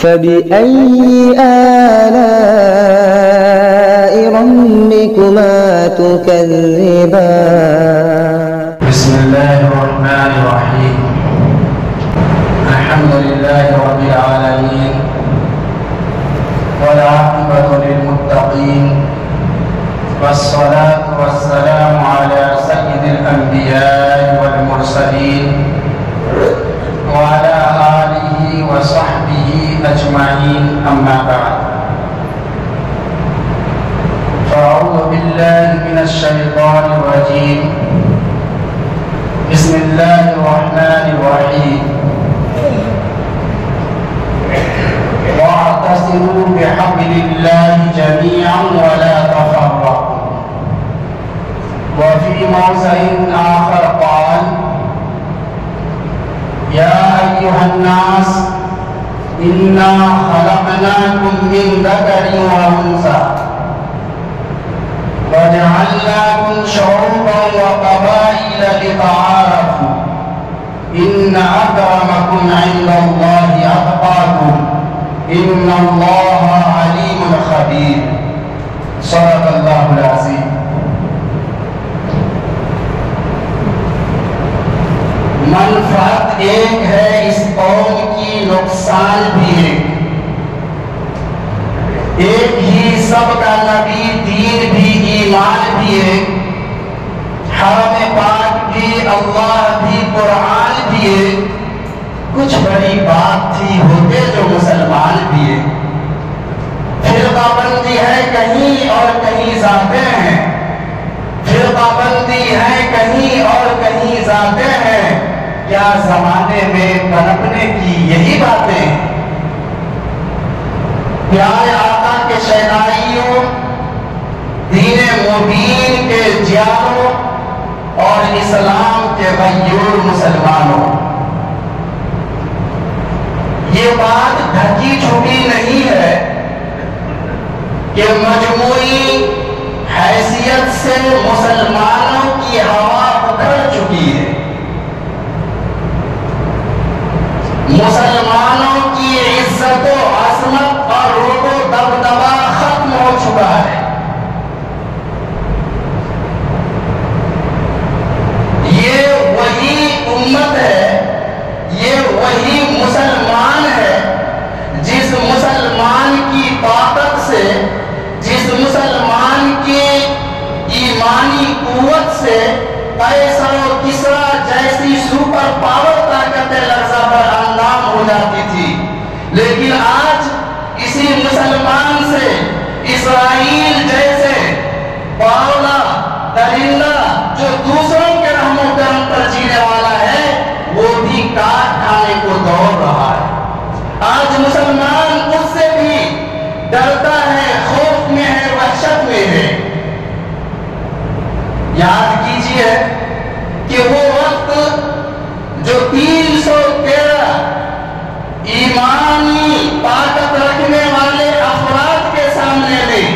فبأي آلاء ربكما تكذبان بسم الله الرحمن الرحيم الحمد لله رب العالمين والعاقبة للمتقين والصلاة والسلام على سيد الأنبياء والمرسلين وعلى آله وصحبه أجمعين أما بعد فأعوذ بالله من الشيطان الرجيم بسم الله الرحمن الرحيم واعتصموا بحبل الله جميعا ولا تفرقوا وفي موضع آخر قال يا أيها الناس إنا خلقناكم من ذكر وأنثى وجعلناكم شعوبا وقبائل لتعارفوا إن أكرمكم عند الله أتقاكم إن الله عليم خبير صدق الله العظيم. منفعت ایک ہے اس قوم کی نقصان بھی ایک ہی سب کا نبی دین بھی ایمان بھی ایک حرم پاک بھی اللہ بھی قرآن بھی ایک کچھ بڑی بات تھی ہوتے جو مسلمان بھی ایک فرقہ بندی ہے کہیں اور کہیں ذاتیں ہیں فرقہ بندی ہے کہیں اور کہیں ذاتیں ہیں کیا زمانے میں پنپنے کی یہی باتیں پیارے آقا کے شہنائیوں دین مبین کے جیاروں اور اسلام کے غیور مسلمانوں یہ بات ڈھکی چھپی نہیں ہے کہ مجموعی حیثیت سے مسلمانوں کی ہوا اکھڑ چکی ہے مسلمانوں کی عزت و عظمت اور رعب و دبدبا ختم ہو چکا ہے یہ وہی امت ہے یہ وہی مسلمان ہے جس مسلمان کی طاقت سے جس مسلمان کی ایمانی قوت سے قیصر و کسریٰ جیسی سپر پاور طاقت لرزہ پر اندام ہو جاتی تھی لیکن آج اسی مسلمان سے اسرائیل جیسے باولا درندہ جو دوسروں کے رحم و کرم پر جینے والا ہے وہ بھی کاٹ کھانے کو دوڑ رہا ہے آج مسلمان اس سے بھی ڈرتا ہے خوف میں ہے وحشت میں ہے یاد کیجئے کہ وہ وقت جو 313 ایمانی طاقت رکھنے والے افراد کے سامنے میں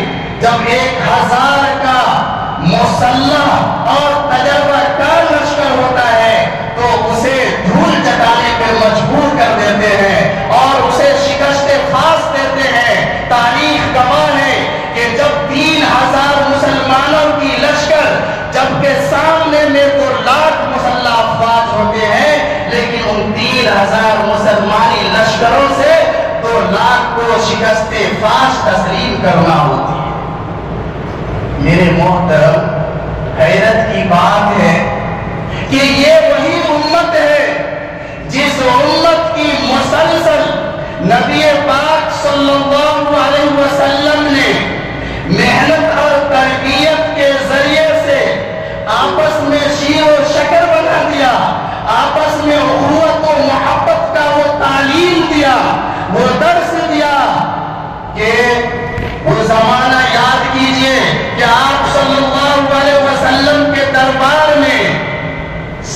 جب 1000 کا مسلح اور تجربہ کار لشکر ہوتا ہے تو اسے دھول چٹانے پر مجبور کر دیتے ہیں اور اسے شکست خاص دیتے ہیں تاریخ گواہ ہے کہ جب 3000 مسلمانوں کی لشکر جبکہ سامنے میں تو لاکھ مسلح افواج ہوتے ہیں لیکن ان 3000 مسلمانی لشکروں سے 2 لاکھ کو شکست فاش تسلیم کرنا ہوتی ہے میرے محترم حیرت کی بات ہے کہ یہ وہی امت ہے جس امت کی مسلسل نبی پاک صلی اللہ علیہ وسلم نے محنت اور تربیت کے ذریعے سے آپس میں شیر و شکر بنا دیا آپس میں اخوت و محبت کا وہ تعلیم دیا وہ درس دیا کہ وہ زمانہ یاد کیجئے کہ آپ صلی اللہ علیہ وسلم کے دربار میں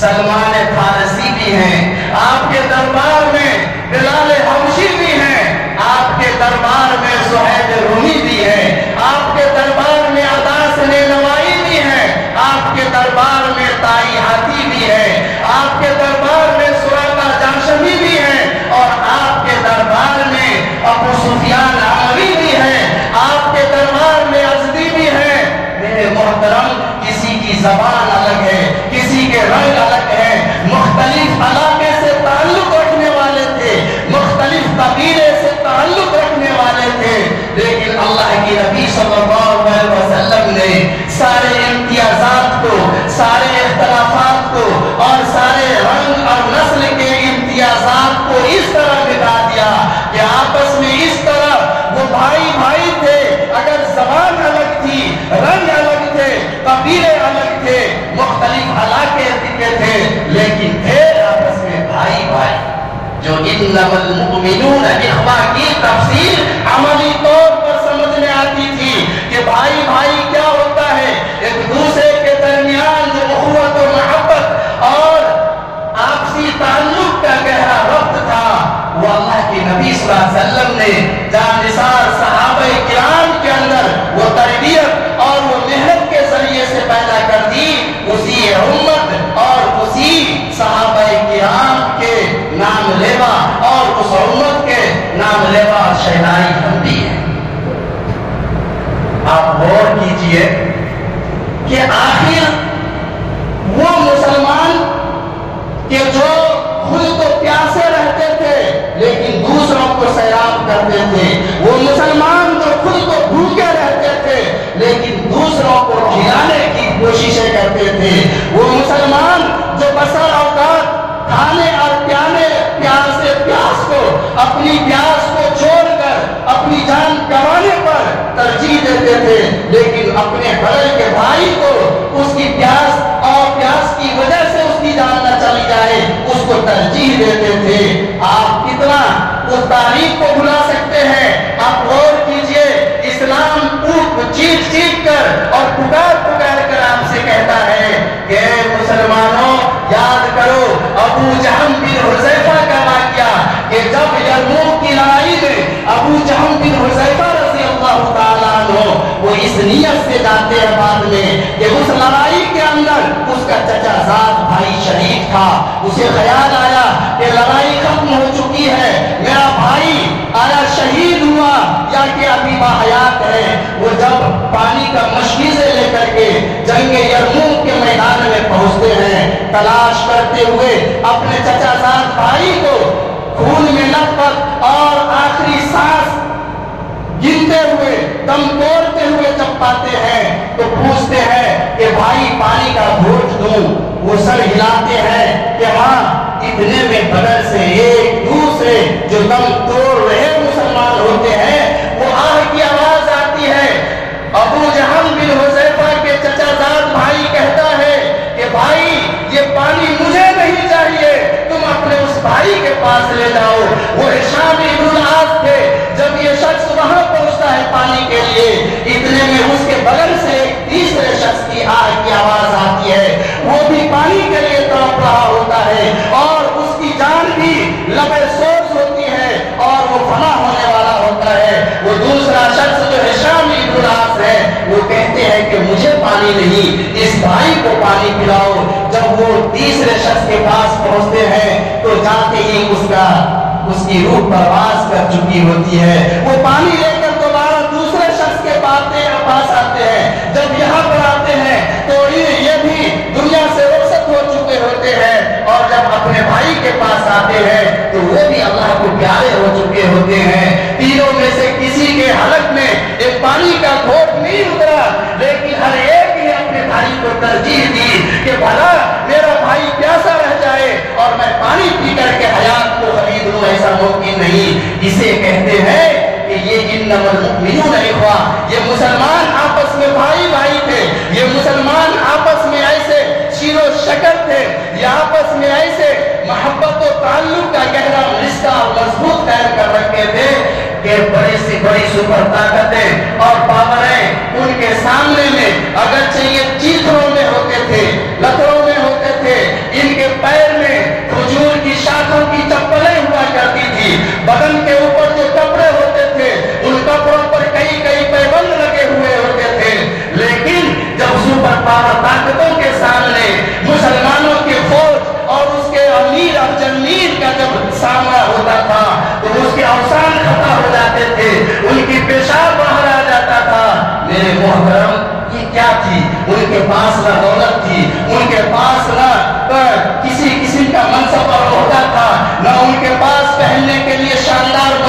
سلمان فارسی بھی ہیں آپ کے دربار میں بلال حبشی بھی ہیں آپ کے دربار میں سہیل رومی بھی ہے آپ کے دربار میں عداس نینوائی بھی ہے آپ کے دربار میں تائی ہاتھی بھی ہے آپ کے دربار میں سراقہ جاشمی بھی ہے اور آپ کے دربار میں قبیلے سے تعلق رکھنے والے تھے، لیکن اللہ کی نبی صلی اللہ علیہ وسلم نے سارے امتیازات کو، سارے اختلافات کو اور سارے رنگ اور نسل کے امتیازات کو اس طرح مٹا دیا کہ آپس میں اس طرح وہ بھائی بھائی تھے، اگر زبان الگ تھی، رنگ الگ تھے، قبیلے الگ تھے، مختلف علاقے تھے، لیکن تھے آپس میں بھائی بھائی۔ جو انما المؤمنون اخوہ کی تفسیر عملی طور پر سمجھ میں آتی تھی کہ بھائی بھائی کیا ہوتا ہے، ایک دوسرے کے درمیان جو اخوت و محبت اور آپسی تعلق کا گہرا ربط تھا، وہ اللہ کے نبی صلی اللہ علیہ وسلم نے جانثار صحابہ کرام کے اندر وہ تربیت اور وہ محنت کے ذریعے سے پیدا کر دی۔ اسی امت اور اسی صحابہ کرام کے نام لیوا اور اس امت کے نام لیوا اور شہدائی ہم بھی ہیں۔ آپ غور کیجئے کہ آخر وہ مسلمان کہ جو خود تو پیاسے رہتے تھے لیکن دوسروں کو سیراب کرتے تھے، وہ مسلمان جو خود تو بھوکے رہتے تھے لیکن دوسروں کو کھلانے کی کوششیں کرتے تھے، وہ مسلمان جو بسا اوقات کھانے اور پیاس کو، اپنی پیاس کو چھوڑ کر اپنی جان گنوانے پر ترجیح دیتے تھے، لیکن اپنے بغل کے بھائی کو اس کی پیاس اور پیاس کی وجہ سے اس کی جان نہ چلی جائے اس کو ترجیح دیتے تھے۔ آپ کتنا اس تاریخ کو بھلا سکتے ہیں؟ آپ غور کیجئے، اسلام چیخ چیخ کر اور پکار کر آپ سے کہتا ہے کہ اے مسلمانوں، یاد کرو ابو جہم بن حذیفہ کا واقعہ کہ جب یرموک کی لڑائی میں ابو جہم بن حذیفہ رضی اللہ تعالیٰ عنہ وہ اس نیت سے جاتے ہیں بعد میں کہ اس لڑائی کے اندر اس کا چچا زاد بھائی شہید تھا، اسے خیال آیا کہ لڑائی ختم ہو چکی ہے، میرا بھائی آیا شہید ہوا یا کہ ابھی باحیات ہے۔ وہ جب پانی کا مشکیزے لے کر کے جنگ یرموک کے میدان میں پہنچتے ہیں، تلاش کرتے ہوئے اپنے چچا زاد بھائی کو خون میں لطپت اور آخری سانس گنتے ہوئے، دم توڑتے ہوئے جب پاتے ہیں تو پوچھتے ہیں کہ بھائی پانی کا گھونٹ دوں؟ وہ سر ہلاتے ہیں کہ ہاں، اتنے میں بغل سے ایک دوسرے جو دم توڑ رہے مسلمان ہوتے ہیں وہ آہ کی آواز آتی ہے۔ ابو جہم بن حذیفہ کے چچا زاد بھائی کہتا ہے کہ بھائی یہ پانی مجھے نہیں چاہیے، تم اپنے اس بھائی کے پاس لے جاؤ۔ وہ ہشام بن العاص تھے۔ جب یہ شخص وہاں پہنچتا ہے پانی کے لیے، اتنے میں اس کے بغل سے ایک تیسرے شخص کی آہ کی آواز آتی ہے، وہ بھی پانی کے لیے تڑپ رہا ہوتا ہے اور اس کی جان بھی لبے سوز ہوتی ہے اور وہ فنا ہونے والا ہوتا ہے۔ وہ دوسرا شخص جو ہشام بن العاص ہے وہ کہتے ہیں کہ مجھے پانی نہیں، اس بھائی کو پانی پلاؤ۔ جب وہ تیسرے شخص کے پاس پہنچتے ہیں تو جاتے ہی اس کی روح پرواز کر چکی ہوتی ہے۔ وہ پانی لے کر دوبارہ دوسرے شخص کے پاس آتے ہیں۔ جب یہاں پر آتے ہیں تو یہ بھی دنیا سے رخصت ہو چکے ہوتے ہیں، اور جب اپنے بھائی کے پاس آتے ہیں تو وہ بھی اللہ کو پیارے ہو چکے ہوتے ہیں۔ تینوں میں سے کسی کے حلق میں ایک پانی کا گھونٹ نہیں اترا، لیکن ہر ایک نے اپنے بھائی کو ترجیح دی کہ بھلا میرا بھائی پیاسا رہ جائے اور میں پانی پی کر کے حیات کو خرید لوں، ایسا ممکن نہیں۔ اسے کہتے ہیں کہ یہ انما المؤمنون اخوہ، یہ مسلمان آپس میں بھائی بھائی تھے، یہ مسلمان آپس میں ایسے شیر و شکر تھے، یہ آپس میں ایسے محبت و تعلق کا گہرا رشتہ اور مضبوط قائم کر رکھے تھے کہ بڑی سے بڑی سپر طاقتیں اور پاوریں ان کے سامنے میں اگرچہ یہ چیتروں میں ہوتے تھے، لکڑوں میں ہوتے تھے، ان کے پیر میں کھجور کی شاخوں کی چپلیں ہوا کرتی تھی، بدن کے اوپر جو کپڑے ہوتے تھے ان کپڑوں پر کئی کئی پیبند لگے ہوئے ہوتے تھے، لیکن جب سپر پاور طاقتوں کے سامنے مسلمانوں کی فوج اور اس کے امیر اور جنمیر کا جب سامنا ہوتا تھا تو اس کے اوسان خطا ہو جاتے تھے، ان کی پیشاب باہر آ جاتا تھا۔ میرے محترم، یہ کیا تھی؟ ان کے پاس نہ دولت تھی، ان کے پاس نہ کسی قسم کا منصب اور عہدہ تھا، نہ ان کے پاس پہننے کے لیے شاندار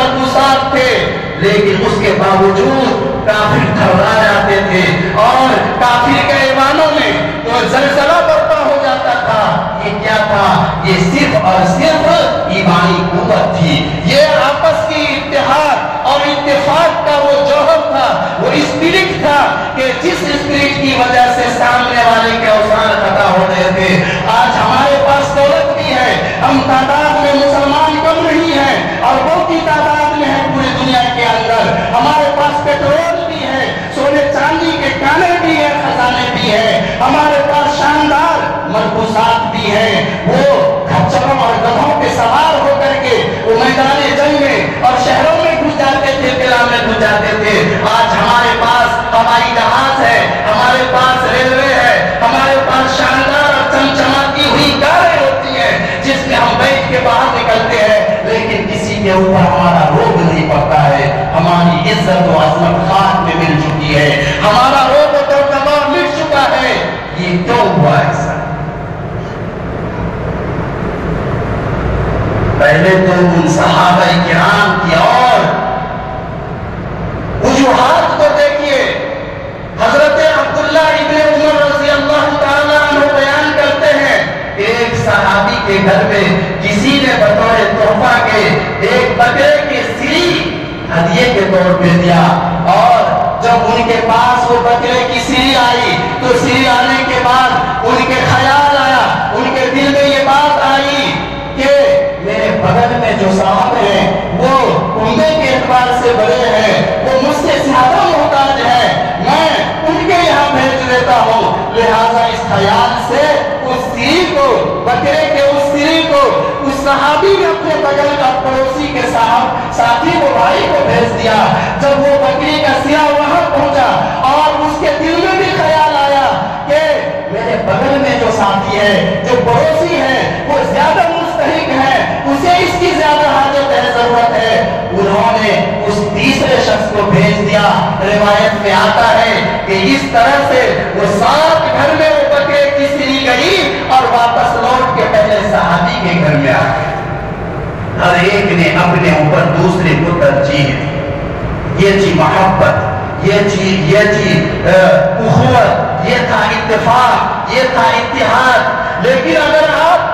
لیکن اس کے باوجود کافر تھرا جاتے تھے اور کافر کے ایوانوں میں تو زلزلہ برپا ہو جاتا تھا۔ یہ کیا تھا؟ یہ صرف اور صرف ایمانی قوت تھی، یہ آپس کی اتحاد اور اتفاق کا وہ جوہر تھا، وہ اسپرٹ تھا کہ جس اسپرٹ کی وجہ سے سامنے والے کے اوزان ختم ہو رہے تھے۔ آج ہمارے پاس دولت بھی ہے، ہم تعداد میں مسلمان کم نہیں ہیں اور وہ کی تعداد میں ہے پوری دنیا کے اندر، ہمارے پاس پیٹرول بھی ہے، سونے چاندی کے کانے بھی ہیں، خزانے بھی ہیں، ہمارے پاس شاندار ملبوسات بھی ہیں، وہ کھچروں اور گدھوں پہ سوار ہو کر کے وہ میدان جنگ میں اور شہروں میں گھس جاتے تھے، قلعہ میں گھس جاتے تھے۔ آج ہمارے پاس ہوائی جہاز ہے، ہمارے پاس ریلوے ہے، ہمارے پاس شاندار اور چمچماتی ہوئی کاریں ہوتی ہیں جس میں ہم بیٹھ کے باہر نکلتے ہیں، لیکن کسی کے اوپر ہمارا روب نہیں پڑتا ہے، ہماری عزت و عظمت خاک میں مل چکی ہے، ہمارا روب و دبدبا مٹ چکا ہے۔ یہ کیوں ہوا ایسا؟ پہلے تو ان صحابہ کرام کی اور وجوہات کو دیکھیے۔ حضرت عبداللہ ابن عمر رضی اللہ تعالیٰ عنہ بیان کرتے ہیں، ایک صحابی کے گھر میں کسی نے بطور تحفہ کے ایک بکرے کی سری ہدیے کے طور پہ دیا، اور جب ان کے پاس وہ بکرے کی سری آئی تو سری آنے کے بعد ان کے خیال آیا، ان کے دل میں یہ بات آئی کہ میرے بغل میں جو صاحب ہیں وہ عمدے کے اعتبار سے بڑے ہیں، وہ مجھ سے زیادہ محتاج ہیں، میں ان کے یہاں بھیج دیتا ہوں۔ لہٰذا اس خیال سے اس سری کو، بکرے کے اس سری کو اس صحابی نے اپنے بغل کا پڑوسی کے ساتھی کو، بھائی کو بھیج دیا۔ جب وہ بکری کا سرا وہاں پہنچا اور اس کے دل میں بھی خیال آیا کہ میرے بغل میں جو ساتھی ہے، جو پڑوسی ہے، وہ زیادہ مستحق ہے، اسے اس کی زیادہ حاجت ہے، ضرورت ہے، انہوں نے اس تیسرے شخص کو بھیج دیا۔ روایت میں آتا ہے کہ اس طرح سے وہ 7 گھر میں وہ بکرے کی سری گئی اور واپس لوٹ کے پہلے صحابی کے گھر میں آ گئے۔ ہر ایک نے اپنے اوپر دوسرے کو ترجیح دی۔ یہ تھی محبت، یہ تھی اخوت، یہ تھا اتفاق، یہ تھا اتحاد۔ لیکن اگر آپ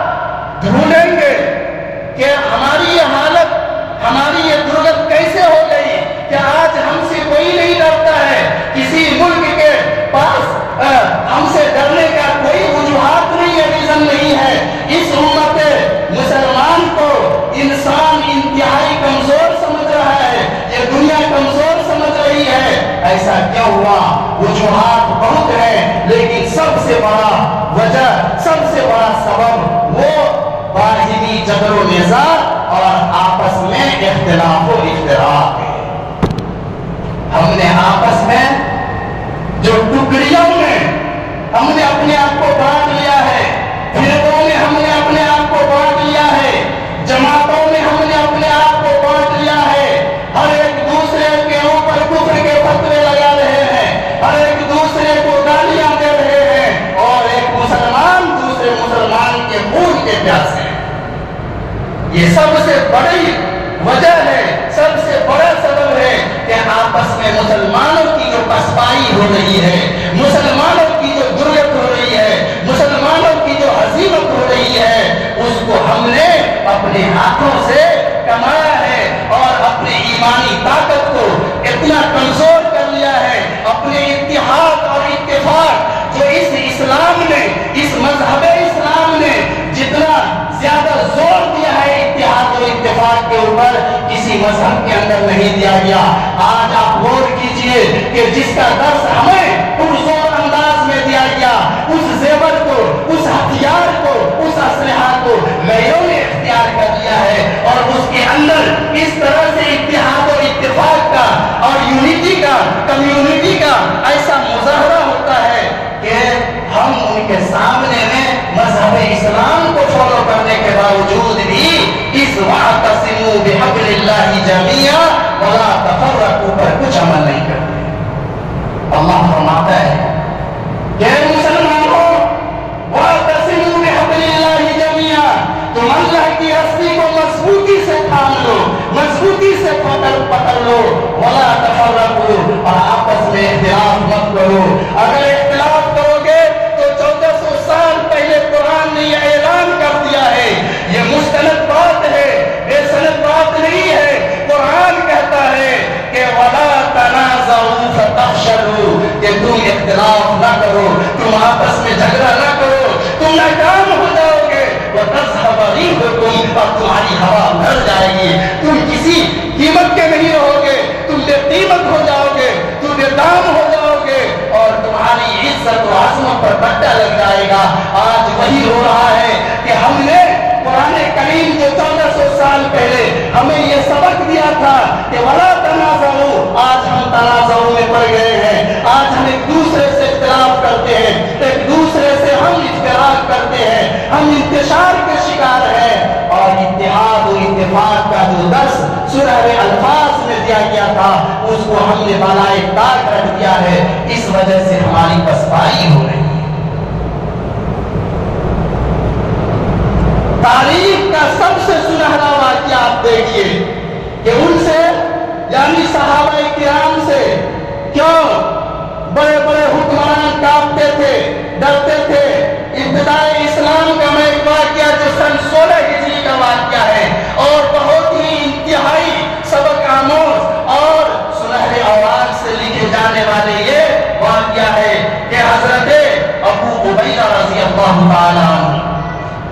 ڈھونڈیں گے کہ ہماری یہ حالت، ہماری یہ درگت کیسے ہو گئی کہ آج ہم سے کوئی نہیں ڈرتا ہے، کسی ملک کے پاس ہم سے ڈرنے کا کوئی وجوہات نہیں ہے، ریزن نہیں ہے۔ اس امت مسلمان کو انسان انتہائی کمزور سمجھ رہا ہے، یہ دنیا کمزور سمجھ رہی ہے۔ ایسا کیوں ہوا؟ وجوہات بہت ہیں، لیکن سب سے بڑا وجہ، سب سے بڑا سبب وہ باہمی جبر و نزاع اور آپس میں اختلاف و اختراق ہے۔ ہم نے آپس میں جو ٹکڑیوں میں ہم نے اپنے آپ کو بانٹ لیا ہے، فرقوں میں ہم نے اپنے آپ کو بانٹ لیا ہے، جماعتوں میں ہم نے اپنے آپ کو بانٹ لیا ہے، ہر ایک دوسرے کے اوپر کفر کے فتوے لگا رہے ہیں، ہر ایک دوسرے کو گالیاں دے رہے ہیں، اور ایک مسلمان دوسرے مسلمان کے خون کے پیاسے ہیں۔ یہ سب سے بڑی وجہ ہے، سب سے بڑا سبب ہے کہ آپس میں مسلمانوں کی جو پسپائی ہو رہی ہے، مسلمانوں کی جو درگت ہو رہی ہے، مسلمانوں کی جو ہزیمت ہو رہی ہے، اس کو ہم نے اپنے ہاتھوں سے کمایا ہے اور اپنے ایمانی طاقت کو اتنا کمزور کر لیا ہے۔ اپنے اتحاد اور اتفاق جو اس اسلام نے، اس مذہب اسلام نے جتنا زیادہ زور دیا ہے اتحاد اور اتفاق کے اوپر، کسی مذہب کے اندر نہیں دیا گیا۔ آج آپ غور کیجئے کہ جس کا درس ہمیں پرزور انداز میں دیا گیا، اس زیور کو، اس ہتھیار کو، اس اسلحہ کو غیروں نے اختیار کر لیا ہے، اور اس کے اندر اس طرح سے اتحاد اور اتفاق کا اور یونٹی کا، کمیونٹی کا ایسا مظاہرہ ہوتا ہے کہ ہم ان کے سامنے میں مذہب اسلام کو فالو کرنے کے باوجود بھی اس وَاعْتَصِمُوا بِحَبْلِ اللَّهِ جَمِيعًا وَلَا تَفَرَّقُوا پر کچھ عمل نہیں کرتے۔ اللہ فرماتا ہے کہ مسلمانوں وَاعْتَصِمُوا بِحَبْلِ اللَّهِ جَمِيعًا، تم اللہ کی رسی کو مضبوطی سے تھام لو، مضبوطی سے پکڑ لو، میں اختلاف مت کرو. اگر اختلاف کرو گے تو 1400 سال پہلے قرآن نے یہ اعلان کر دیا ہے. یہ مستند بات ہے, بے سند بات نہیں ہے. قرآن کہتا ہے کہ وَلَا تَنَازَعُوا فَتَفْشَلُوا, کہ تم اختلاف نہ کرو, تم آپس میں جھگڑا نہ کرو, تم ناکام ہو جاؤ گے. وَتَذْهَبَ رِيحُكُمْ, اور تمہاری ہوا ڈر جائے گی. تم کسی قیمت کے نہیں رہو گے, تم بے قیمت ہو جاؤ گے, تم بے دام ہو جاؤ گے, اور تمہاری عزت و عظمت پر پٹا لگ جائے گا. آج وہی ہو رہا ہے کہ ہم نے قرآن کریم جو 1400 سال پہلے ہمیں یہ سبق دیا تھا کہ وَلَا تَنَازَعُوا, آج ہم تنازعوں میں پڑ گئے ہیں. آج ہم ایک دوسرے سے اختلاف کرتے ہیں, ایک دوسرے سے ہم اختلاف کرتے ہیں, ہم انتشار کے شکار ہیں. اور اتحاد و اتفاق کا جو درس سورہ الفاظ میں دیا گیا تھا اس کو ہم نے بالائے طاق رکھ دیا ہے. اس وجہ سے ہماری پسپائی ہو رہی ہے. تاریخ کا سب سے سنہرا واقعہ آپ دیکھیے کہ ان سے یعنی صحابہ کرام سے کیوں بڑے بڑے حکمران کانپتے تھے, ڈرتے تھے. ابتدائی اسلام کا میں ایک واقعہ جو سن 16 ہجری کا واقعہ ہے اور بہت ہی انتہائی سبق آموز اور سنہرے اوراق سے لکھے جانے والے یہ واقعہ ہے کہ حضرت ابو عبیدہ رضی اللہ تعالیٰ عنہ,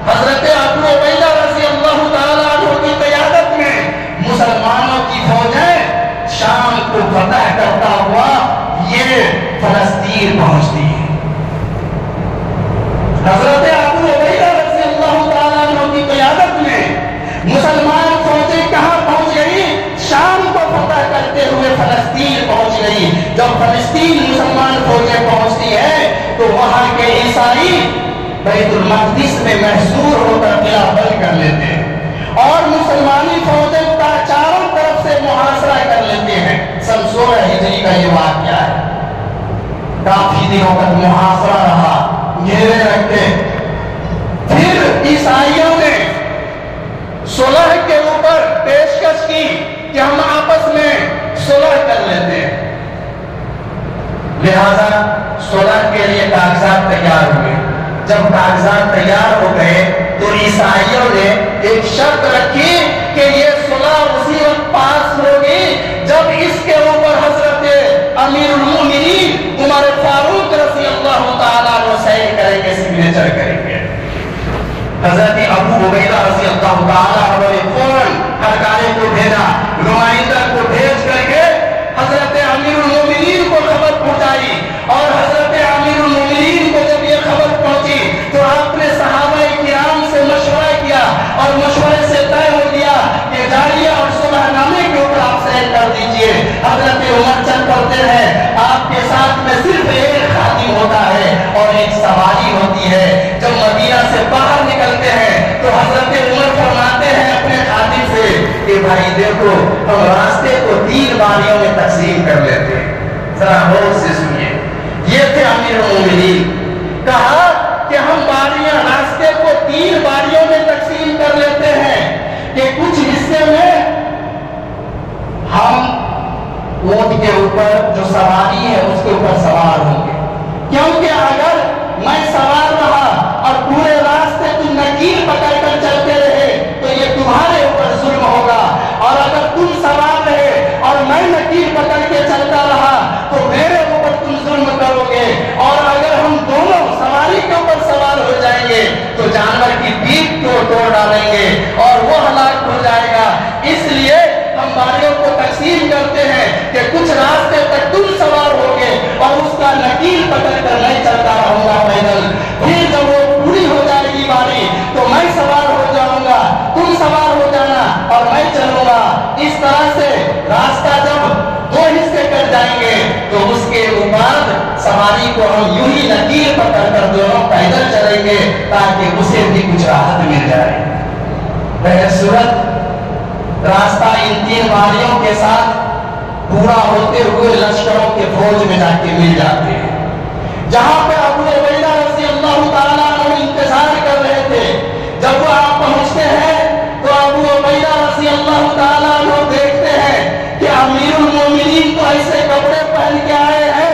حضرت ابو عبیدہ رضی اللہ تعالیٰ عنہ کی قیادت میں مسلمانوں کی فوجیں شام کو فتح کرتا ہوا یہ فلسطین پہنچتی ہے. حضرت ابو عبیدہ رضی اللہ تعالیٰ عنہ کی قیادت میں مسلمان فوجیں کہاں پہنچ گئی؟ شام کو فتح کرتے ہوئے فلسطین پہنچ گئی. جب فلسطین مسلمان فوجیں پہنچتی ہیں تو وہاں کے عیسائی بیت المقدس میں محصور ہو کر قلعہ بند کر لیتے ہیں اور مسلمانی فوجیں چاروں طرف سے محاصرہ کر لیتے ہیں. سن 16 ہجری کا یہ واقعہ ہے. کافی دنوں تک محاصرہ رہا, گھیرے رکھتے. پھر عیسائیوں نے صلح کے اوپر پیشکش کی کہ ہم آپس میں صلح کر لیتے ہیں. لہذا صلح کے لیے کاغذات تیار ہوئے. جب کاغذات تیار ہو گئے تو عیسائیوں نے ایک شرط رکھی کہ یہ صلح اسی وقت پاس ہوگی جب اس کے اوپر حضرت امیر المومنین عمر فاروق رضی اللہ تعالیٰ عنہ سائن کریں گے, سگنیچر کریں گے. حضرت ابو عبیدہ رضی اللہ تعالیٰ عنہ نے فوراً ہرکارے کو بھیجا, نمائندہ کو بھیج کر کے حضرت امیر المومنین کو خبر پہنچائی. اور حضرت امیر المومنین کو جب یہ خبر پہنچی تو آپ نے صحابہ کرام سے مشورہ کیا اور مشورے سے طے ہو گیا کہ جاریہ اور صلح نامے کے اوپر آپ سائن کر دیجئے. حضرت عمر چل پڑتے ہیں, آپ کے ساتھ میں صرف ایک خادم ہوتا ہے اور ایک سواری ہوتی ہے. جب مدینہ سے باہر نکلتے ہیں تو حضرت عمر فرماتے ہیں اپنے خادم سے کہ بھائی دیکھو ہم راستے کو 3 باریوں میں تقسیم کر لیتے ہیں. ذرا غور سے سنیے, یہ تھے امیر المومنین. کہا کہ ہم باریاں راستے کو 3 باریوں میں تقسیم کر لیتے ہیں کہ کچھ حصے میں ہم اونٹ کے اوپر جو سواری ہے اس کے اوپر سوار ہوں گے, کیونکہ اگر میں سوار رہا اور پورے راستے تم نکیل پکڑ کر چلتے رہے تو یہ تمہارے اوپر ظلم ہوگا, اور اگر تم سوار رہے اور میں نکیل پکڑ کے چلتا رہا تو میرے اوپر تم ظلم کرو گے, اور اگر ہم دونوں سواری کے اوپر سوار ہو جائیں گے تو جانور کی پیٹھ کو توڑ ڈالیں گے اور وہ ہلاک ہو جائے گا. اس لیے ہم باریوں کو تقسیم کرتے ہیں کہ کچھ راستے تک تم سوار ہوگے اور اس کا نکیل پکڑ کر میں چلتا رہوں گا پیدل. پھر جب وہ پوری ہو جائے گی باری تو میں سوار ہو جاؤں گا, تم سوار ہو جانا اور میں چلوں گا. اس طرح سے راستہ جب 2 حصے کر جائیں گے تو اس کے بعد سواری کو ہم یوں ہی نکیل پکڑ کر دونوں پیدل چلیں گے تاکہ اسے بھی کچھ راحت مل جائے. بہرصورت راستہ ان 3 باریوں کے ساتھ پورا ہوتے ہوئے لشکروں کے فوج میں جا کے مل جاتے ہیں. جہاں پہ ابو عبیدہ رضی اللہ تعالیٰ عنہ انتظار کر رہے تھے, جب وہ آپ پہنچتے ہیں تو ابو عبیدہ رضی اللہ تعالیٰ عنہ دیکھتے ہیں کہ امیر المومنین تو ایسے کپڑے پہن کے آئے ہیں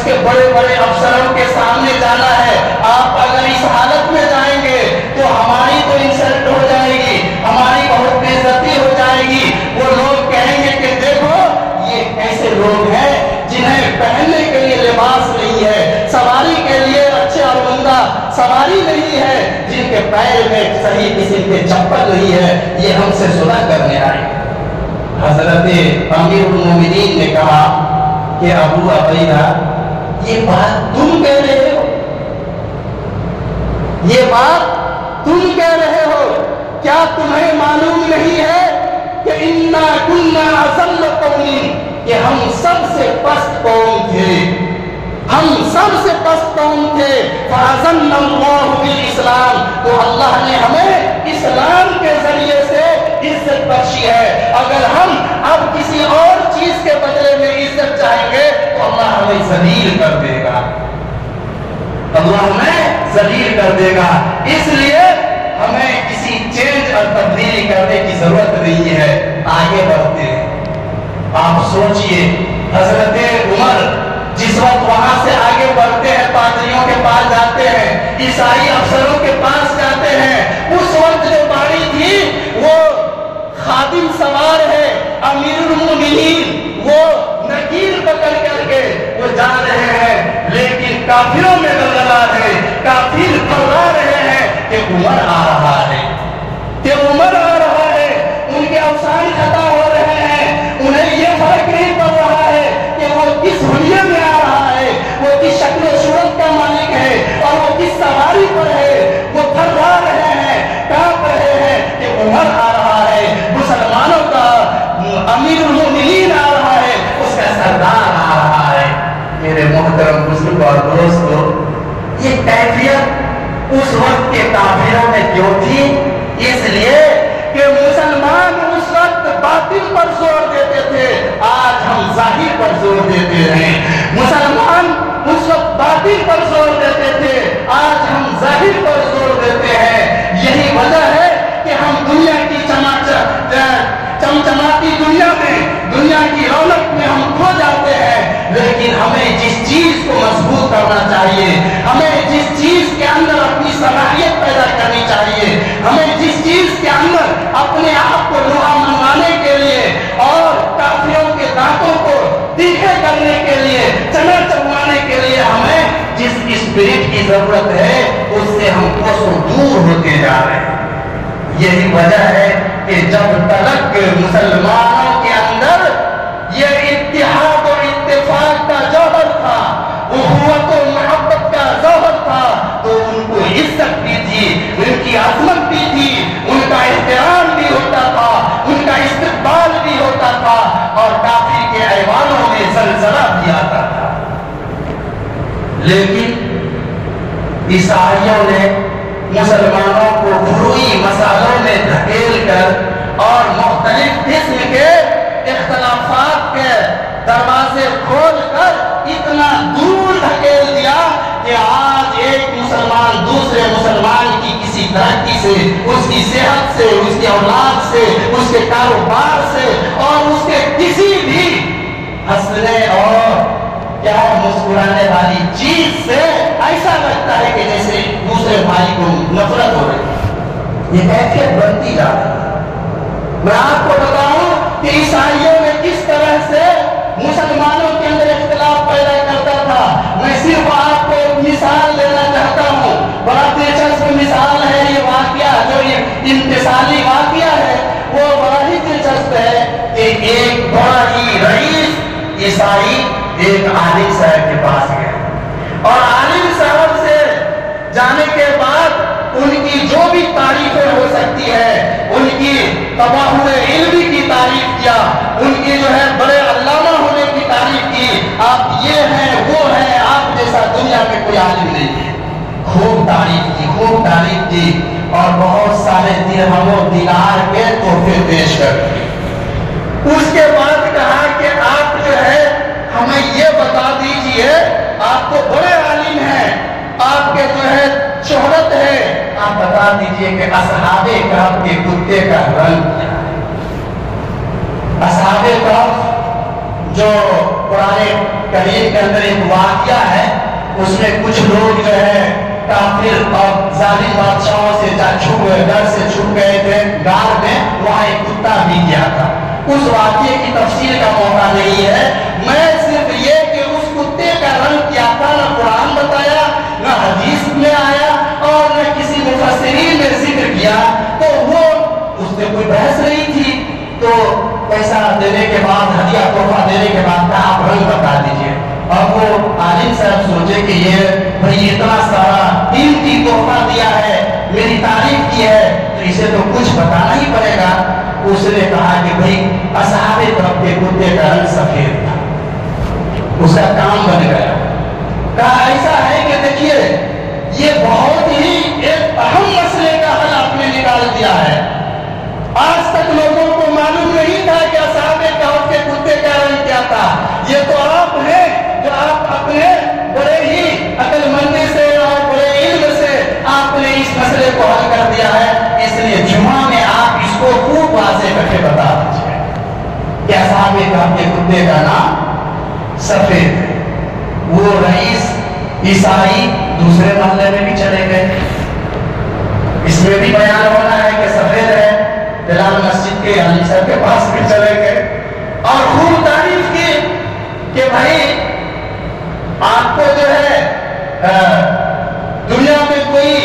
اس کے بڑے بڑے افسروں کے سامنے جانا ہے، آپ اگر اس حالت میں جائیں گے تو ہماری تو انسلٹ ہو جائے گی، ہماری بہت بے عزتی ہو جائے گی، وہ لوگ کہیں گے کہ دیکھو یہ ایسے لوگ ہیں جنہیں پہننے کے لیے لباس نہیں ہے، سواری کے لیے اچھے اور عمدہ سواری نہیں ہے، جن کے پیر میں صحیح قسم کے چپل نہیں ہے، یہ ہم سے صلح کرنے آئے۔ حضرت امیر المومنین نے کہا کہ ابو عبیدہ یہ بات تم کہہ رہے ہو، یہ بات تم کہہ رہے ہو، کیا تمہیں معلوم نہیں ہے کہ انا کنا اذل قوم، کہ ہم سب سے پست قوم تھے، ہم سب سے پست قوم تھے، فَأَعْزَنَّ اللَّهُ بِالْإِسْلَامِ، تو اللہ نے ہمیں اسلام کے ذریعے سے عزت بخشی ہے۔ اگر ہم اب کسی اور چیز کے بدلے میں عزت چاہیں گے تو اللہ ہمیں ذلیل کر دے گا، اللہ ہمیں ذلیل کر دے گا، اس لیے ہمیں کسی چینج اور تبدیلی کرنے کی ضرورت نہیں ہے، آگے بڑھتے ہیں۔ آپ سوچئے حضرت عمر جس وقت وہاں سے آگے بڑھتے ہیں، پادریوں کے پاس جاتے ہیں، عیسائی افسروں کے پاس جاتے ہیں، اس وقت جو باری تھی وہ خادم سوار ہے، امیر المومنین وہ نکیر پکڑ کر کے وہ جا رہے ہیں، لیکن کافروں میں غلغلہ ہے، کافر پھرا رہے ہیں کہ عمر آ رہا ہے، کہ عمر آ رہا ہے، ان کے افسان خطا ہو رہے ہیں، انہیں یہ فرق نہیں پڑ رہا ہے کہ وہ کس حلیے میں آ رہا ہے، وہ کس شکل و صورت کا مالک ہے اور وہ کس سواری پر ہے، وہ تھرا رہے ہیں، کانپ رہے ہیں کہ عمر آ رہا ہے، مسلمانوں کا امیر المومنین آ رہا ہے، اس کا سردار آ رہا ہے۔ میرے محترم بزرگ اور دوستو، یہ کیفیت اس وقت کے کافروں میں کیوں تھی؟ اس لیے کہ مسلمان اس وقت باطن پر زور دیتے تھے، آج ہم ظاہر پر زور دیتے ہیں، مسلمان اس وقت باطن پر زور دیتے تھے، آج ہم ظاہر پر زور دیتے ہیں۔ یہی وجہ ہے کہ ہم دنیا کی چمچماتی دنیا میں، دنیا کی رونق میں ہم کھو جاتے ہیں، لیکن ہمیں جس چیز کو مضبوط کرنا چاہیے، ہمیں جس چیز کے اندر اپنی صلاحیت پیدا کرنی چاہیے، ہمیں جس چیز کے اندر اپنے آپ کو لوہا منوانے کے لیے اور کافروں کے دانتوں کو تیکھے کرنے کے لیے، چنا چبوانے کے لیے ہمیں جس اسپرٹ کی ضرورت ہے اس سے ہم کوسوں دور ہوتے جا رہے ہیں۔ یہی وجہ ہے کہ جب تلک مسلمانوں کے اندر یہ اتحاد و اتفاق کا جوہر تھا، اخوت و محبت کا جوہر تھا، تو ان کو عزت بھی تھی، ان کی عظمت بھی تھی، ان کا احترام بھی ہوتا تھا، ان کا استقبال بھی ہوتا تھا، اور کافر کے ایوانوں میں زلزلہ بھی آتا تھا۔ لیکن عیسائیوں نے مسلمانوں کو فروعی مسائلوں میں دھکیل کر اور مختلف قسم کے اختلافات کے دروازے کھول کر اتنا دور دھکیل دیا کہ آج ایک مسلمان دوسرے مسلمان کی کسی ترقی سے، اس کی صحت سے، اس کی اولاد سے، اس کے کاروبار سے اور اس کے کسی بھی ہنسنے اور کیا مسکرانے والی چیز سے ایسا لگتا ہے کہ جیسے دوسرے بھائی کو نفرت ہو رہی ہے۔ یہ کیفیت بڑھتی جا رہی ہے۔ میں آپ کو بتاؤں کہ عیسائیوں میں کس طرح سے مسلمانوں کے اندر اختلاف پیدا کرتا تھا۔ میں صرف آپ کو ایک مثال دینا چاہتا ہوں، بڑا دلچسپ مثال ہے یہ واقعہ، جو یہ انتصالی واقعہ ہے وہ بڑا ہی دلچسپ ہے کہ ایک بڑا ہی رئیس عیسائی ایک عالم صاحب کے پاس گئے، اور عالم صاحب سے جانے کے بعد ان کی جو بھی تعریفیں ہو سکتی ہے، ان کی تباہر علم کی تعریف کیا، ان کی جو ہے بڑے علامہ ہونے کی تعریف کی، آپ یہ ہیں وہ ہیں، آپ جیسا دنیا میں کوئی عالم نہیں ہے۔ خوب تعریف کی، خوب تعریف کی، اور بہت سارے درہم و دینار کے تحفے پیش کر دیے۔ اس کے بعد کہا کہ آپ جو ہے ہمیں یہ بتا دیجئے، آپ تو بڑے عالم ہیں، آپ کے جو ہے شہرت ہے، آپ بتا دیجئے کہ اصحاب کہف کے کتے کا رنگ کیا ہے۔ اصحاب کہف جو قرآن کریم کے اندر ایک واقعہ ہے، اس میں کچھ لوگ جو ہے کافر اور ظالم بادشاہوں سے ڈر سے چھپ گئے تھے، غار میں وہاں ایک کتا بھی گیا تھا۔ اس واقعے کی تفصیل کا موقع نہیں ہے، میں صرف یہ کہ اس کتے کا رنگ کیا تھا نہ قرآن بتایا نہ حدیث میں آیا اور نہ کسی مفسرین نے ذکر کیا، تو وہ اس میں کوئی بحث نہیں تھی۔ تو پیسہ دینے کے بعد، ہدیہ تحفہ دینے کے بعد کہا آپ رنگ بتا دیجئے۔ اب وہ عالم صاحب سوچے کہ یہ بھئی اتنا سارا قیمتی تحفہ دیا ہے، میری تعریف کی ہے، تو اسے تو کچھ بتانا ہی پڑے گا۔ اس نے کہا کہ بھئی اصحاب کہف کے کتے کا رنگ سفید تھا۔ اس کا کام بن گیا۔ کہا ایسا ہے کہ دیکھیے یہ بہت ہی ایک اہم مسئلے کا حل آپ نے نکال دیا ہے۔ آج تک لوگوں کو معلوم نہیں تھا کہ اصحاب کہف کے کتے کا رنگ کیا تھا۔ یہ تو آپ ہیں جو آپ اپنے بڑے ہی عقل مندی سے اور بڑے علم سے آپ نے اس مسئلے کو حل کر دیا ہے، اس لیے جمعہ میں آپ اس کو خوب واضح کر کے بتا دیجیے کہ اصحاب کہف کے کتے کا نام سفید ہے۔ وہ رئیس عیسائی دوسرے محلے میں بھی چلے گئے، اس میں بھی بیان ہونا ہے کہ سفید ہے، بلال مسجد کے علی صاحب کے پاس بھی چلے گئے اور خوب تعریف کی کہ بھائی آپ کو جو ہے دنیا میں کوئی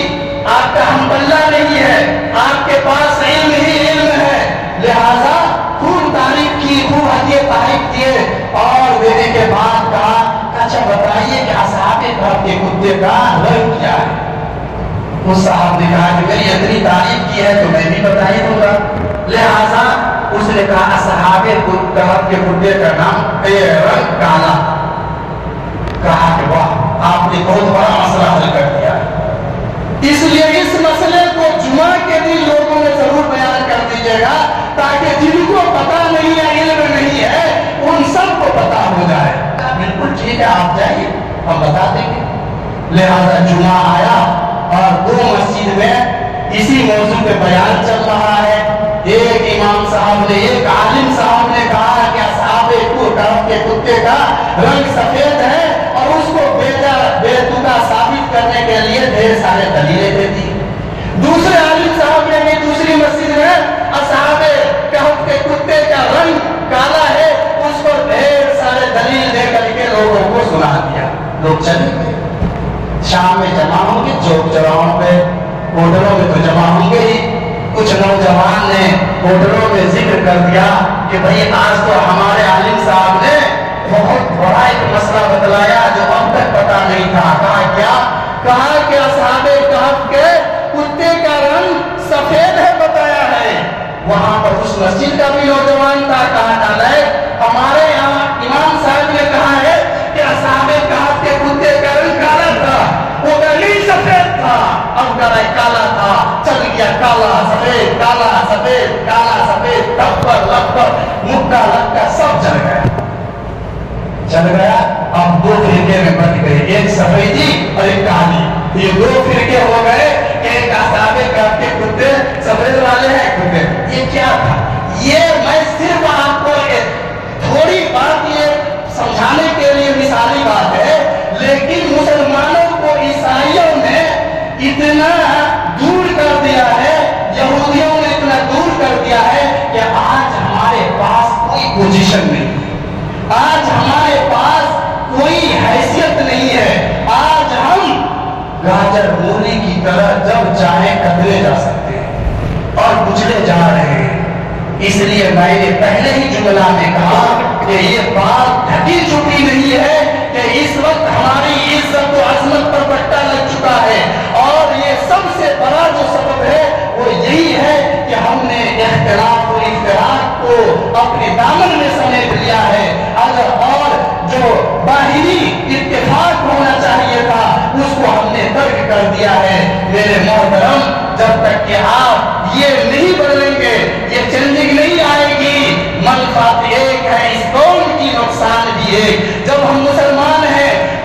آپ کا ہم بلہ نہیں ہے، آپ کے پاس علم ہی علم ہے، لہذا خوب تعریف کی، خوب ہدیے تحائف دیے اور دینے کے بعد کہا اچھا بتائیے کہ اصحاب کہف کے کتے کا رنگ کیا ہے؟ اس صاحب نے کہا کہ میری اتنی تعریف کی ہے تو میں بھی بتا ہی دوں گا۔ لہذا اس نے کہا اصحاب کہف کے کتے کا نام رنگ کالا۔ کہا کہ واہ آپ نے بہت بڑا مسئلہ حل کر دیا، اس لیے اس مسئلے کو جمعہ کے دن لوگوں میں ضرور بیان کر دیجیے گا تاکہ جن کو پتا نہیں ہے، علم نہیں ہے، ان سب کو پتا ہو جائے۔ بالکل ٹھیک ہے آپ جائیے ہم بتا دیں گے۔ لہذا جمعہ آیا اور دو مسجد میں اسی موضوع پہ بیان چل رہا ہے۔ ایک امام صاحب نے، ایک عالم صاحب نے کہا کہ اصحاب کہف کے کتے کا رنگ سفید ہے اور اس کو بے تکا ثابت کرنے کے لیے ڈھیر سارے دلیلیں دے دی۔ دوسرے عالم صاحب نے بھی دوسری مسجد میں اصحاب کہف کے کتے کا رنگ کالا ہے، اس پر ڈھیر سارے دلیل دے کر کے لوگوں کو سنا دیا۔ لوگ چلے گئے، شام میں جمع ہوں گے، چوک چوراہوں پہ، ہوٹلوں میں تو جمع ہوں گے ہی۔ کچھ نوجوان نے ہوٹلوں میں ذکر کر دیا کہ بھئی آج تو ہمارے عالم صاحب نے بہت بڑا ایک مسئلہ بتلایا جو اب تک پتا نہیں تھا۔ کہا کیا؟ کہا کہ اصحاب کہف کے کتے کا رنگ سفید ہے بتایا ہے۔ وہاں پر اس مسجد کا بھی نوجوان تھا، کہا ڈالے ہمارے یہاں امام صاحب نے کہا ہے کہ اصحاب کہف کے کتے کا رنگ کالا تھا، وہ نہیں سفید تھا، اب کہا کالا تھا، چل گیا کالا سفید کالا سفید کالا سفید، ٹپر لپر مکہ لکا سب چل گیا۔ چل گیا، اب دو فرقے میں بٹ گئے، ایک سفیدی اور ایک کالی۔ یہ دو فرقے ہو گئے، ایک اصحاب کہف کے کتے سفید والے ہیں کتے۔ یہ کیا تھا؟ یہ میں صرف آپ کو تھوڑی بات یہ سمجھانے کے لیے مثالی بات ہے، لیکن مسلمانوں کو عیسائیوں نے اتنا دور کر دیا ہے، یہودیوں نے اتنا دور کر دیا ہے کہ آج ہمارے پاس کوئی پوزیشن نہیں، آج ہمارے پاس کوئی حیثیت نہیں ہے۔ آج ہم گاجر مولی کی طرح جب چاہے کترے جا سکتے ہیں اور کچلے جا رہے ہیں۔ اس لیے میں نے پہلے ہی جملہ میں کہا کہ یہ بات ڈھکی چکی نہیں ہے کہ اس وقت ہماری عزت و عظمت پر پٹا لگ چکا ہے، اور یہ سب سے بڑا جو سبب ہے وہ یہی ہے کہ ہم نے اختلاف و افتراق کو اپنے دامن میں سمیٹ لیا ہے، اور جو باہری اتفاق ہونا چاہیے تھا اس کو ہم نے ترک کر دیا ہے۔ میرے محترم، جب تک کہ آپ یہ نہیں بدلیں گے، یہ چینجنگ نہیں آئے گی۔ منفعت ایک ہے، اس قوم کی نقصان بھی ایک۔ جب ہم مسلمان ہیں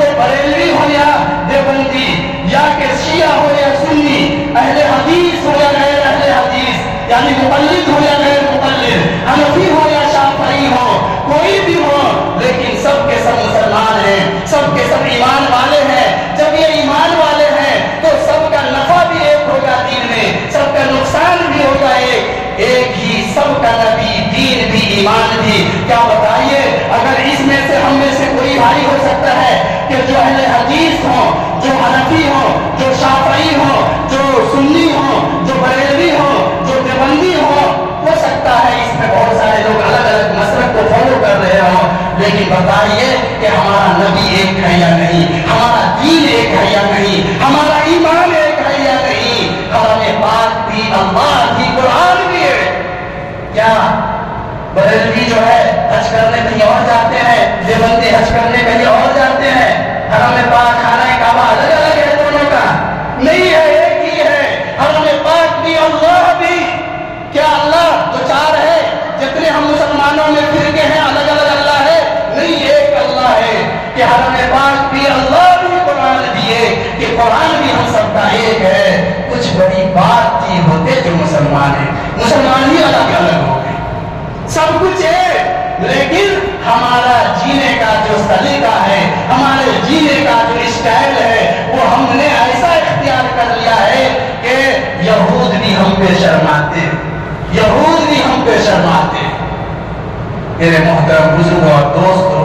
ایمان بھی. کیا بتائیے اگر اس میں سے ہم میں سے کوئی بھائی ہو سکتا ہے کہ جو اہل حدیث ہو, جو حنفی ہو, جو شافعی ہو, جو سنی ہو, جو بریلوی ہو, جو دیوبندی ہو سکتا ہے اس میں بہت سارے لوگ الگ الگ مسلک کو فالو کر رہے ہوں, لیکن بتائیے کہ ہمارا نبی ایک ہے یا نہیں, ہمارا دین ایک ہے یا نہیں, ہمارا ایمان ایک ہے یا نہیں, حرم پاک بھی اللہ بھی قرآن بھی ہے. کیا بریلوی جو ہے حج کرنے کہیں اور جاتے ہیں, دیوبندی حج کرنے کہیں اور جاتے ہیں, حرم پاک خانہ کعبہ الگ الگ ہے دونوں کا؟ نہیں ہے, ایک ہی ہے. حرم پاک بھی اللہ بھی. کیا اللہ تو چار ہے جتنے ہم مسلمانوں میں فرقے ہیں الگ الگ اللہ ہے؟ نہیں, ایک اللہ ہے. کہ حرم پاک بھی اللہ بھی قرآن بھی ایک, کہ قرآن بھی ہم سب کا ایک ہے. کچھ بڑی بات تھی ہوتے جو مسلمان ہیں, مسلمان ہی الگ الگ ہو گئے, سب کچھ ہے, لیکن ہمارا جینے کا جو سلیقہ ہے, ہمارے جینے کا جو اسٹائل ہے, وہ ہم نے ایسا اختیار کر لیا ہے کہ یہود بھی ہم پہ شرماتے, یہود بھی ہم پہ شرماتے. میرے محترم بزرگوں اور دوستوں,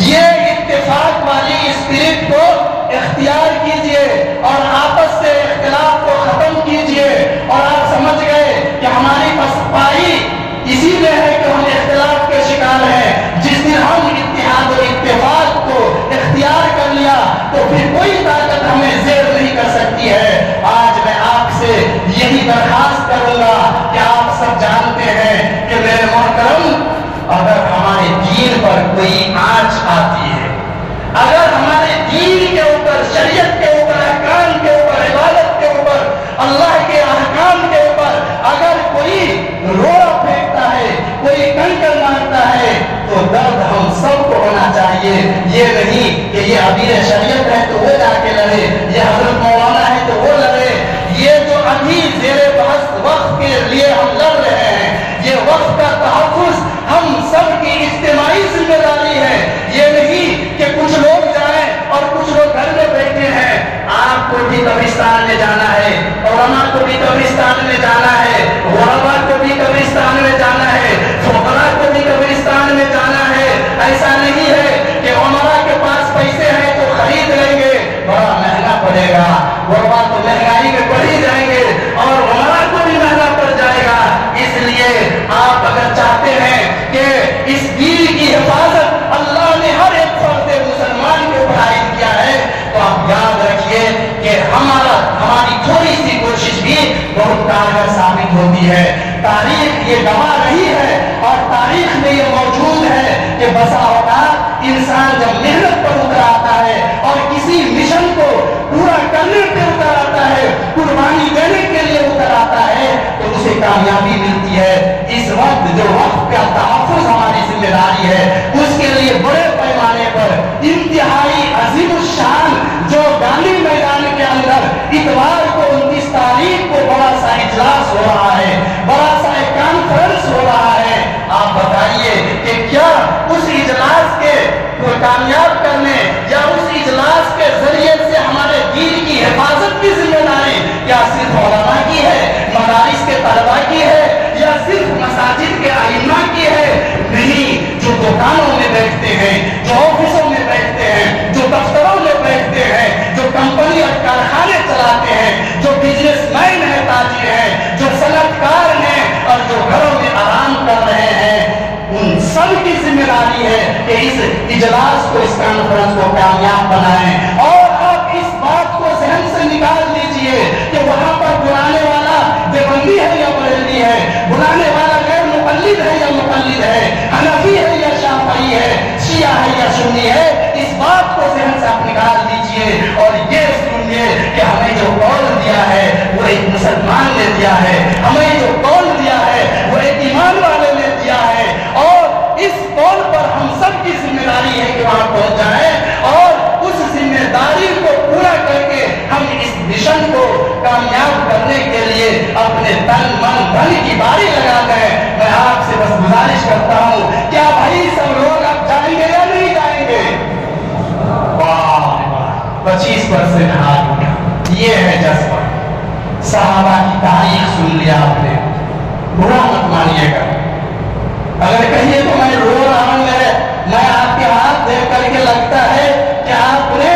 یہ اتفاق والی اسپرٹ کو اختیار کیجئے اور آپس سے اختلاف کو ختم کیجئے. اور آپ سمجھ گئے کہ ہماری پسپائی اسی میں ہے کہ ہم اختلاف کے شکار ہیں. جس دن ہم اتحاد و اتفاق کو اختیار کر لیا تو پھر کوئی طاقت ہمیں زیر نہیں کر سکتی ہے. آج میں آپ سے یہی درخواست کروں گا کہ آپ سب جانتے ہیں کہ میرے محترم, اگر ہمارے دین پر کوئی آنچ آتی ہے, اگر ہمارے دین کے اوپر, شریعت کے اوپر, احکام کے اوپر, عبادت کے اوپر, اللہ کے احکام کے اوپر اگر کوئی روڑا پھینکتا ہے, کوئی کنکر مارتا ہے, تو درد ہم سب کو ہونا چاہیے. یہ نہیں کہ یہ امیر شریعت ہے تو وہ جا کے لڑے, یہ حضرت مولانا ہے تو وہ لڑے. یہ جو ابھی زیر بحث وقت کے لیے ہم لڑ رہے ہیں, یہ وقت کا تحفظ ہم سب کی اجتماعی ذمہ داری ہے. یہ نہیں کہ کچھ لوگ جائیں اور کچھ لوگ گھر میں بیٹھے ہیں. آپ کو بھی قبرستان میں جانا ہے, علماء کو بھی قبرستان میں جانا ہے, غرباء کو بھی قبرستان میں جانا ہے, فقراء کو بھی قبرستان میں جانا ہے. ایسا نہیں ہے کہ عمرہ کے پاس پیسے ہیں تو خرید لیں گے, بڑا مہنگا پڑے گا. غرباء تو مہنگائی میں پڑ ہی جائیں گے اور عمرہ کو بھی مہنگا پڑ جائے گا. اس لیے آپ اگر چاہتے ہیں کہ اس دین کی حفاظت اللہ نے ہر ایک فرد مسلمان کو فراہم کیا ہے, تو آپ یاد رکھیے کہ ہماری تھوڑی سی کوشش بھی بہت کارگر ثابت ہوتی ہے. تاریخ یہ گواہ رہی ہے اور تاریخ میں یہ موجود ہے کہ بسا اوقات انسان جب محنت پر اتر آتا ہے اور کسی مشن کو پورا کرنے پہ اتر آتا ہے, قربانی دینے کے لیے اتر آتا ہے, تو اسے کامیابی ملتی ہے. اس وقت جو وقت کا تحفظ ہماری ذمہ داری ہے, اس کے لیے بڑے پیمانے پر انتہائی عظیم الشان جو گاندھی میدان کے اندر اتوار کو 29 تاریخ کو بڑا سا اجلاس ہو رہا ہے, بڑا سا ایک کانفرنس ہو رہا ہے. آپ بتائیے کہ کیا اس اجلاس کے کو کامیاب کرنے یا اس اجلاس کے ذریعے سے ہمارے دین کی حفاظت کی ذمہ داری کیا صرف علماء کی ہے, مدارس کے طلباء کی ہے, یا صرف مساجد کے ائمہ کی ہے؟ نہیں, جو دکانوں میں بیٹھتے ہیں, جو آفسوں میں بیٹھتے ہیں, جو دفتروں میں بیٹھتے ہیں, جو کمپنی اور کارخانے چلاتے ہیں, جو بزنس مین ہیں, تاجر ہیں, جو صنعت کار ہیں اور جو گھروں میں آرام کر رہے ہیں, ان سب کی ذمہ داری ہے کہ اس اجلاس کو, اس کانفرنس کو کامیاب بنائیں. اور آپ اس بات کو ذہن سے نکال لیجئے کہ وہاں پر بلانے والا دیوبندی ہے یا بریلوی ہے, بلانے والا غیر مقلد ہے یا مقلد ہے, حنفی ہے یا شافعی ہے, شیعہ ہے یا سنی ہے. اس بات کو ذہن سے آپ نکال دیجئے اور یہ سنیے کہ ہمیں جو قول دیا ہے وہ ایک مسلمان نے دیا ہے, ہمیں جو قول دیا ہے وہ ایک ایمان والے نے دیا ہے. اور اس قول پر ہم سب کی ذمہ داری ہے کہ وہاں پہنچ جائیں اور اس ذمہ داری کو پورا کر کے ہم اس مشن کو کامیاب کرنے کے لیے اپنے تن من دھن کی باری لگا دیں. میں آپ سے بس گزارش کرتا ہوں, کیا بھائی سب لوگ اب جائیں گے یا نہیں جائیں گے؟ 25% ہاتھ اٹھا. یہ ہے جذبہ. صحابہ کی تاریخ سن لیا آپ نے, برا مت مانیے گا. اگر کہیے تو میں رو رہا ہوں، میں آپ کے ہاتھ دیکھ کر کے لگتا ہے کہ آپ نے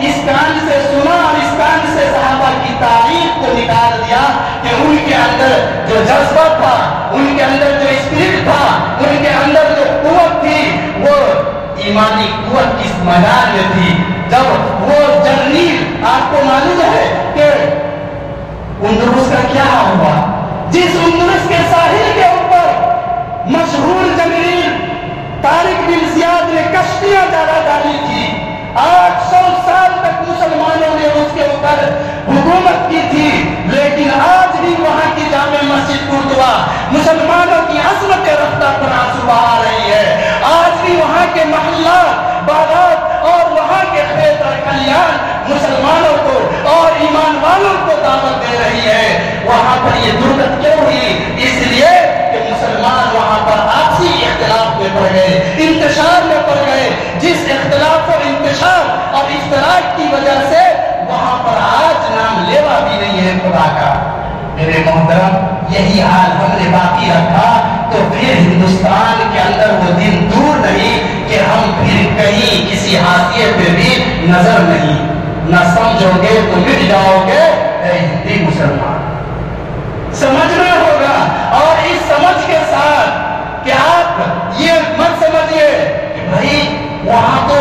اس کان سے سنا اور اس کان سے صحابہ کی تعریف کو نکال دیا کہ ان کے اندر جو جذبہ تھا، ان کے اندر جو اسپرٹ تھا، ان کے اندر جو قوت تھی، وہ ایمانی قوت کس میدان میں تھی؟ جب وہ جرنیل، آپ کو معلوم ہے کہ اندلس کا کیا ہوا، جس اندلس کے ساحل کے اوپر مشہور جنرل طارق بن زیاد نے کشتیاں ڈالی تھی، 800 سال تک مسلمانوں نے اس کے اوپر حکومت کی تھی، لیکن آج بھی وہاں کی جامع مسجد قرطبہ مسلمانوں کی عظمت رفتہ پر آنسو بہا رہی ہے۔ آج بھی وہاں کے محلات، باغات اور وہاں کے کھیت اور کھلیان مسلمانوں کو اور ایمان والوں کو دعوت دے رہی ہے۔ وہاں پر یہ درگت کیوں ہوئی؟ اس لیے کہ مسلمان وہاں پر آپسی اختلاف میں پڑ گئے، انتشار میں پڑ گئے، جس اختلاف اور انتشار اور اشتراک کی وجہ سے وہاں پر آج نام لیوا بھی نہیں ہے خدا کا۔ میرے محترم، یہی حال ہم نے باقی رکھا تو پھر ہندوستان کے اندر وہ دن دور نہیں کہ ہم پھر کہیں کسی حاشیے پہ بھی نظر نہیں، نہ سمجھو گے تو مٹ جاؤ گے اے ہندی مسلمان۔ سمجھنا ہوگا، اور اس سمجھ کے ساتھ کہ آپ یہ مت سمجھئے کہ بھائی وہاں تو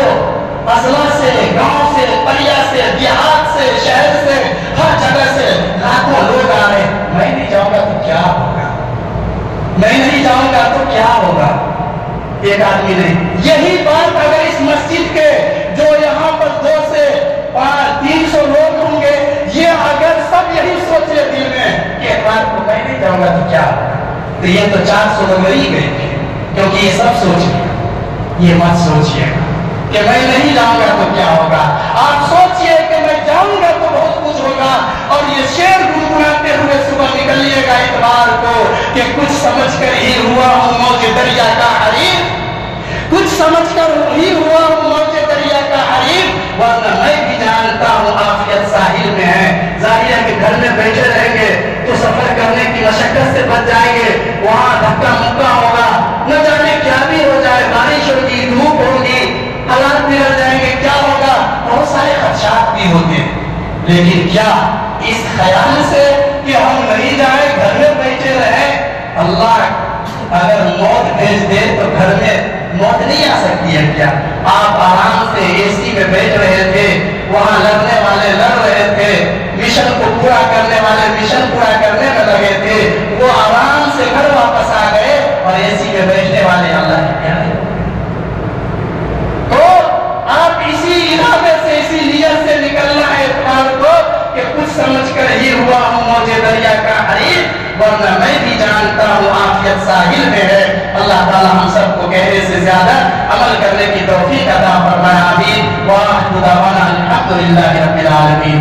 اضلاع سے، گاؤں سے، قریہ سے، دیہات سے، شہر سے، ہر جگہ سے لاکھوں لوگ آ رہے، میں نہیں جاؤں گا تو کیا ہوگا، میں نہیں جاؤں گا تو کیا ہوگا؟ ایک آدمی نے یہی بات اگر اس مسجد کے جو یہاں پر 200 سے 300 لوگ ہوں گے، یہ اگر سب یہی سوچے دل میں کہ ایک بات کو میں نہیں جاؤں گا تو کیا ہوگا، تو یہ تو 400 لوگ نہیں گئے تھے، کیونکہ یہ سب سوچے، یہ مت سوچئے کہ میں نہیں جاؤں گا تو کیا ہوگا، آپ سوچئے کہ میں جاؤں گا تو بہت کچھ ہوگا، اور یہ شعر گنگناتے ہوئے صبح نکلیے گا اتوار کو کہ کچھ سمجھ کر ہی ہوا ہوں موج دریا کا حریف، کچھ سمجھ کر ہی ہوا ہوں موج دریا کا حریف، ورنہ میں بھی جانتا ہوں عافیت ساحل میں ہے۔ ظاہر ہے کہ گھر میں بیٹھے رہیں گے تو سفر کرنے کی مشقت سے بچ جائیں گے، وہاں دھکا مکا ہوگا، نہ جانے کیا بھی ہو جائے، بارش ہوگی، دھوپ ہوگی، حالات بگڑ جائیں گے، کیا ہوگا، بہت سارے خدشات بھی ہوتے ہیں، لیکن کیا اس خیال سے کہ ہم نہیں جائیں، گھر میں بیٹھے رہیں، اللہ اگر موت بھیج دے تو گھر میں موت نہیں آ سکتی ہے کیا؟ آپ آرام سے اے سی میں بیٹھ رہے تھے، وہاں لڑنے والے لڑ رہے تھے، مشن کو پورا کرنے والے مشن پورا کرنے میں لگے تھے، وہ آرام سے گھر واپس آ گئے، اور اے سی میں بیٹھنے والے اللہ کے پیارے۔ تو آپ اسی ارادے سے، اسی نیت سے نکلنا ہے اتوار کو کہ کچھ سمجھ کر ہی ہوا ہوں موج دریا کا حریف، ورنہ میں بھی جانتا ہوں عافیت ساحل میں ہے۔ اللہ تعالی ہم سب کو کہنے سے زیادہ عمل کرنے کی توفیق عطا فرمائے، آمین۔ وآخر دعوانا الحمدللہ رب العالمین۔